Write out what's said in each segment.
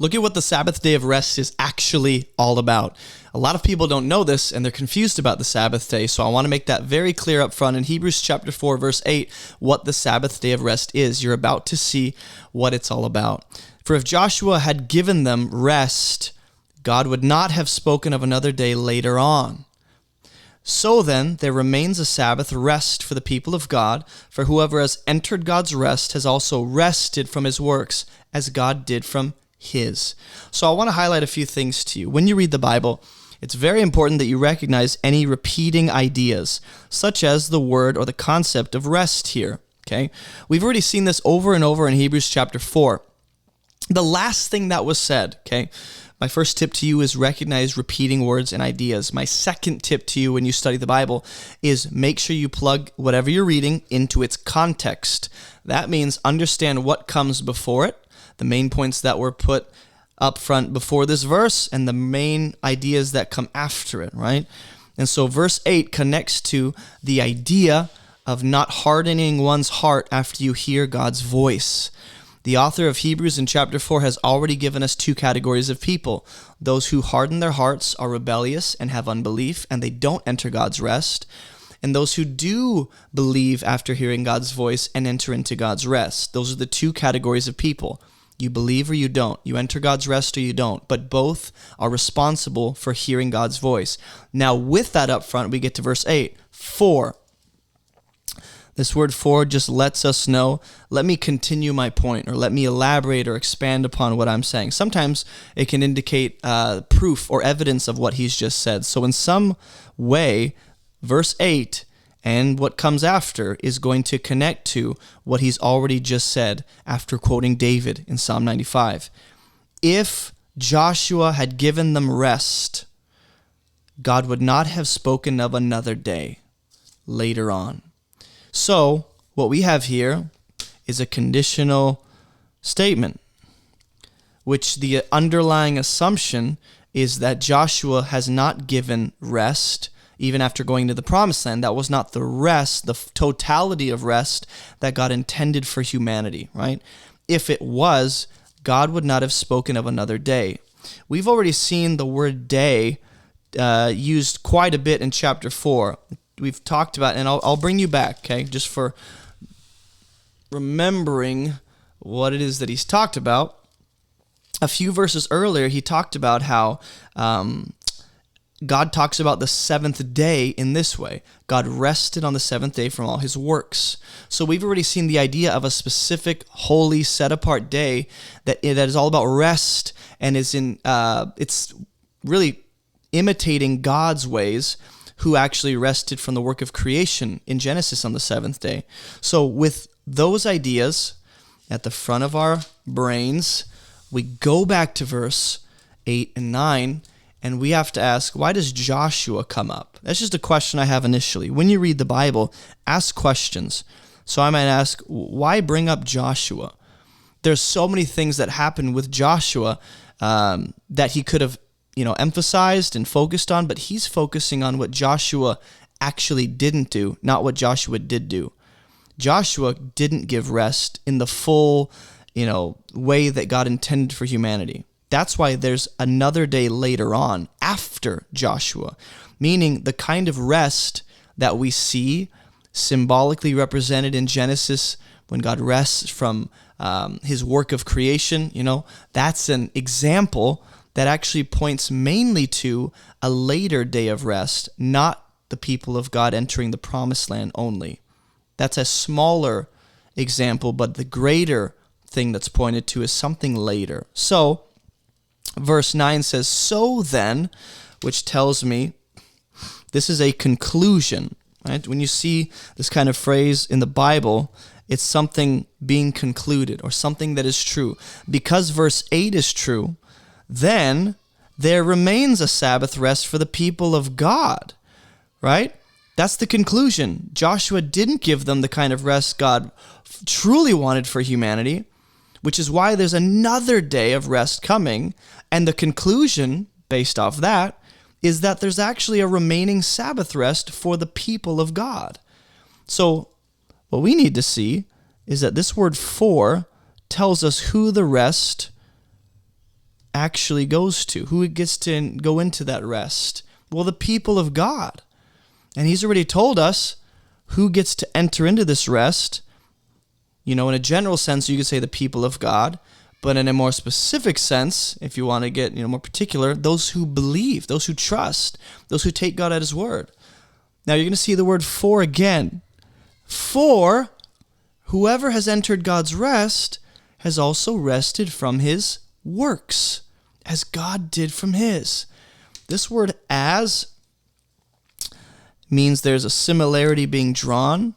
Look at what the Sabbath day of rest is actually all about. A lot of people don't know this and they're confused about the Sabbath day, so I want to make that very clear up front in Hebrews chapter 4, verse 8, what the Sabbath day of rest is. You're about to see what it's all about. For if Joshua had given them rest, God would not have spoken of another day later on. So then, there remains a Sabbath rest for the people of God, for whoever has entered God's rest has also rested from his works, as God did from his. So I want to highlight a few things to you. When you read the Bible, it's very important that you recognize any repeating ideas, such as the word or the concept of rest here. Okay, we've already seen this over and over in Hebrews chapter 4. The last thing that was said, okay, my first tip to you is recognize repeating words and ideas. My second tip to you when you study the Bible is make sure you plug whatever you're reading into its context. That means understand what comes before it, the main points that were put up front before this verse, and the main ideas that come after it, right? And so verse 8 connects to the idea of not hardening one's heart after you hear God's voice. The author of Hebrews in chapter 4 has already given us two categories of people. Those who harden their hearts are rebellious and have unbelief, and they don't enter God's rest. And those who do believe after hearing God's voice and enter into God's rest. Those are the two categories of people. You believe or you don't. You enter God's rest or you don't. But both are responsible for hearing God's voice. Now, with that up front, we get to verse 8. For. This word for just lets us know, let me continue my point, or let me elaborate or expand upon what I'm saying. Sometimes it can indicate proof or evidence of what he's just said. So in some way, verse 8 and what comes after is going to connect to what he's already just said after quoting David in Psalm 95. If Joshua had given them rest, God would not have spoken of another day later on. So, what we have here is a conditional statement, which the underlying assumption is that Joshua has not given rest, even after going to the promised land. That was not the rest, the totality of rest that God intended for humanity, right? If it was, God would not have spoken of another day. We've already seen the word day used quite a bit in chapter 4. We've talked about, and I'll bring you back, okay, just for remembering what it is that he's talked about. A few verses earlier, he talked about how God talks about the seventh day in this way. God rested on the seventh day from all his works. So we've already seen the idea of a specific, holy, set-apart day that is all about rest, and is it's really imitating God's ways, who actually rested from the work of creation in Genesis on the seventh day. So with those ideas at the front of our brains, we go back to verse 8 and 9, and we have to ask, why does Joshua come up? That's just a question I have initially. When you read the Bible, ask questions. So I might ask, why bring up Joshua? There's so many things that happen with Joshua that he could have emphasized and focused on, but he's focusing on what Joshua actually didn't do, not what Joshua did do. Joshua didn't give rest in the full, way that God intended for humanity. That's why there's another day later on after Joshua, meaning the kind of rest that we see symbolically represented in Genesis when God rests from his work of creation, that's an example that actually points mainly to a later day of rest, not the people of God entering the promised land only. That's a smaller example, but the greater thing that's pointed to is something later. So, verse 9 says, so then, which tells me this is a conclusion, right? When you see this kind of phrase in the Bible, it's something being concluded or something that is true. Because verse 8 is true, then there remains a Sabbath rest for the people of God, right? That's the conclusion. Joshua didn't give them the kind of rest God truly wanted for humanity, which is why there's another day of rest coming. And the conclusion, based off that, is that there's actually a remaining Sabbath rest for the people of God. So what we need to see is that this word for tells us who the rest actually goes to? Who gets to go into that rest? Well, the people of God. And he's already told us who gets to enter into this rest. In a general sense, you could say the people of God. But in a more specific sense, if you want to get more particular, those who believe, those who trust, those who take God at his word. Now you're going to see the word "for" again. For whoever has entered God's rest has also rested from his works, as God did from his. This word "as" means there's a similarity being drawn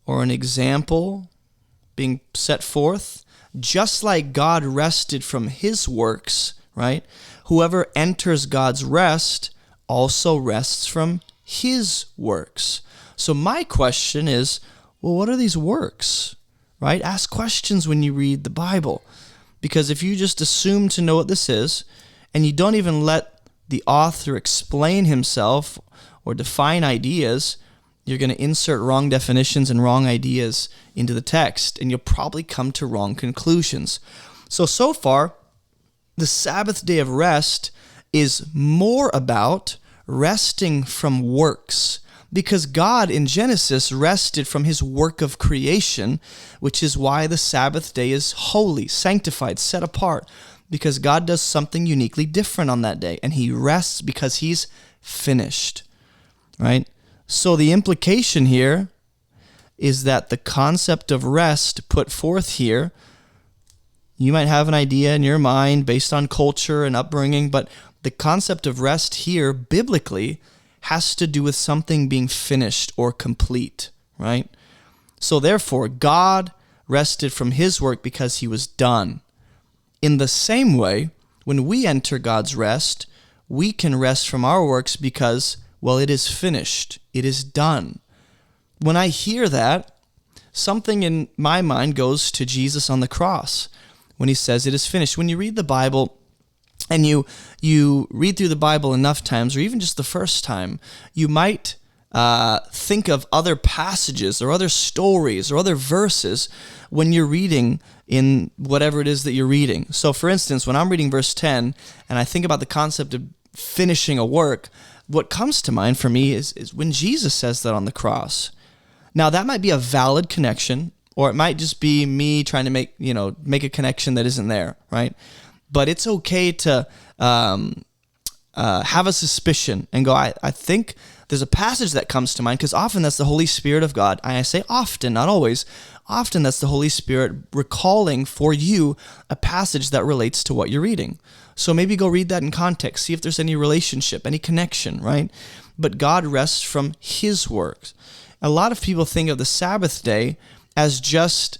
or an example being set forth. Just like God rested from his works, right? Whoever enters God's rest also rests from his works. So my question is, well, what are these works, right? Ask questions when you read the Bible. Because if you just assume to know what this is, and you don't even let the author explain himself or define ideas, you're going to insert wrong definitions and wrong ideas into the text, and you'll probably come to wrong conclusions. So far, the Sabbath day of rest is more about resting from works, because God in Genesis rested from his work of creation, which is why the Sabbath day is holy, sanctified, set apart, because God does something uniquely different on that day, and he rests because he's finished, right? So the implication here is that the concept of rest put forth here, you might have an idea in your mind based on culture and upbringing, but the concept of rest here biblically has to do with something being finished or complete, right? So therefore, God rested from his work because he was done. In the same way, when we enter God's rest, we can rest from our works because, well, it is finished. It is done. When I hear that, something in my mind goes to Jesus on the cross when he says it is finished. When you read the Bible and you read through the Bible enough times, or even just the first time, you might think of other passages or other stories or other verses when you're reading in whatever it is that you're reading. So for instance, when I'm reading verse 10 and I think about the concept of finishing a work, what comes to mind for me is when Jesus says that on the cross. Now that might be a valid connection, or it might just be me trying to make a connection that isn't there, right? But it's okay to have a suspicion and go, I think there's a passage that comes to mind, because often that's the Holy Spirit of God. I say often, not always. Often that's the Holy Spirit recalling for you a passage that relates to what you're reading. So maybe go read that in context, see if there's any relationship, any connection, right? But God rests from his works. A lot of people think of the Sabbath day as just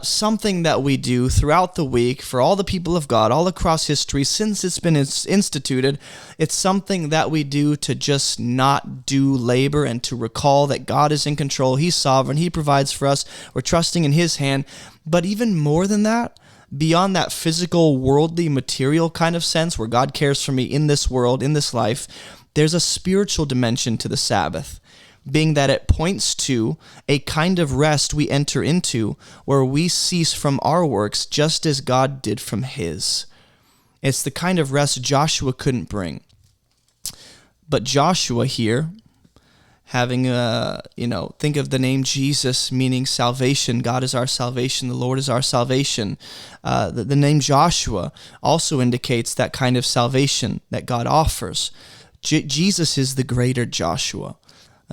something that we do throughout the week for all the people of God all across history since it's been instituted. It's something that we do to just not do labor and to recall that God is in control. He's sovereign. He provides for us. We're trusting in his hand. But even more than that, beyond that physical, worldly, material kind of sense where God cares for me in this world, in this life, there's a spiritual dimension to the Sabbath, being that it points to a kind of rest we enter into where we cease from our works just as God did from his. It's the kind of rest Joshua couldn't bring. But Joshua here, having think of the name Jesus, meaning salvation. God is our salvation. The Lord is our salvation. The name Joshua also indicates that kind of salvation that God offers. Jesus is the greater Joshua.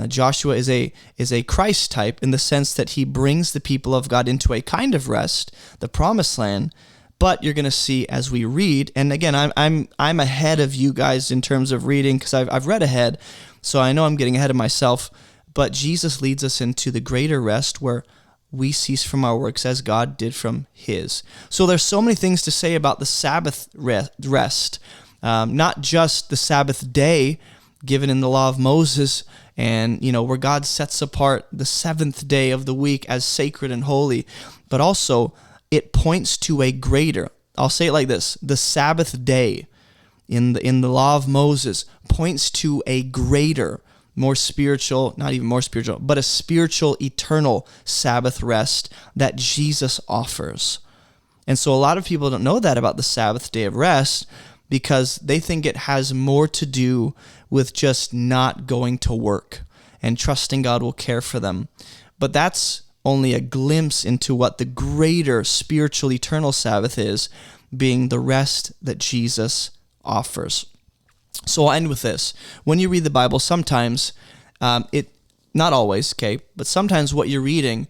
Joshua is a Christ type in the sense that he brings the people of God into a kind of rest, the promised land. But you're going to see as we read, and again, I'm ahead of you guys in terms of reading because I've read ahead, so I know I'm getting ahead of myself. But Jesus leads us into the greater rest where we cease from our works as God did from his. So there's so many things to say about the Sabbath rest, not just the Sabbath day given in the law of Moses, and where God sets apart the seventh day of the week as sacred and holy, but also it points to a greater. I'll say it like this: the Sabbath day in the law of Moses points to a greater, more spiritual, not even more spiritual, but a spiritual, eternal Sabbath rest that Jesus offers. And so a lot of people don't know that about the Sabbath day of rest because they think it has more to do with just not going to work and trusting God will care for them. But that's only a glimpse into what the greater spiritual eternal Sabbath is, being the rest that Jesus offers. So I'll end with this. When you read the Bible, sometimes not always, okay, but sometimes what you're reading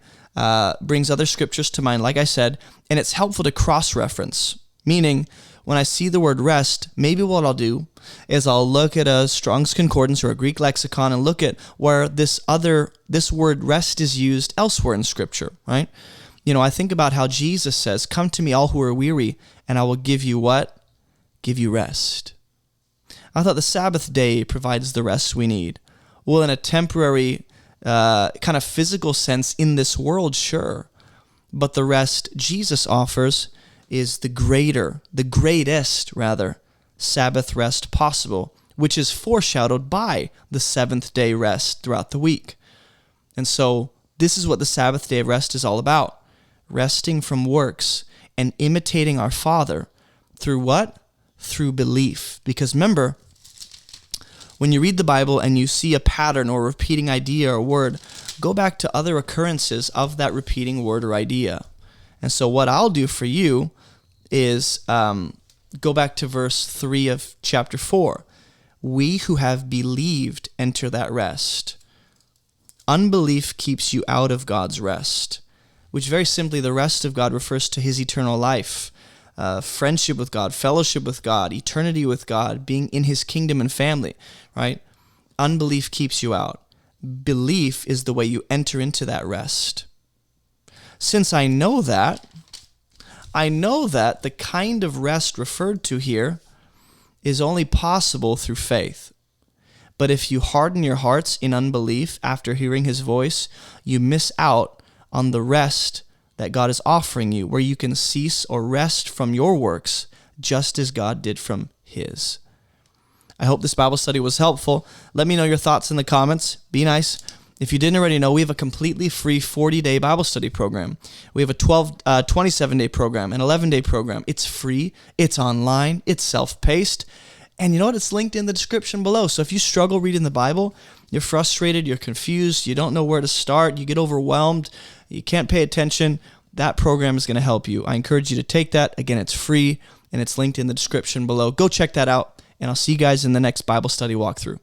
brings other scriptures to mind, like I said, and it's helpful to cross-reference, meaning when I see the word rest, maybe what I'll do is I'll look at a Strong's Concordance or a Greek lexicon and look at where this word rest is used elsewhere in Scripture, right? I think about how Jesus says, "Come to me all who are weary, and I will give you" what? Give you rest. I thought the Sabbath day provides the rest we need. Well, in a temporary kind of physical sense in this world, sure. But the rest Jesus offers is the greatest Sabbath rest possible, which is foreshadowed by the seventh day rest throughout the week. And so this is what the Sabbath day of rest is all about. Resting from works and imitating our Father through what? Through belief. Because remember, when you read the Bible and you see a pattern or a repeating idea or word, go back to other occurrences of that repeating word or idea. And so what I'll do for you is go back to verse 3 of chapter 4. We who have believed enter that rest. Unbelief keeps you out of God's rest, which very simply the rest of God refers to his eternal life, friendship with God, fellowship with God, eternity with God, being in his kingdom and family, right? Unbelief keeps you out. Belief is the way you enter into that rest. Since I know that the kind of rest referred to here is only possible through faith. But if you harden your hearts in unbelief after hearing his voice, you miss out on the rest that God is offering you, where you can cease or rest from your works, just as God did from his. I hope this Bible study was helpful. Let me know your thoughts in the comments. Be nice. If you didn't already know, we have a completely free 40-day Bible study program. We have a 27-day program, an 11-day program. It's free, it's online, it's self-paced, and you know what? It's linked in the description below. So if you struggle reading the Bible, you're frustrated, you're confused, you don't know where to start, you get overwhelmed, you can't pay attention, that program is going to help you. I encourage you to take that. Again, it's free, and it's linked in the description below. Go check that out, and I'll see you guys in the next Bible study walkthrough.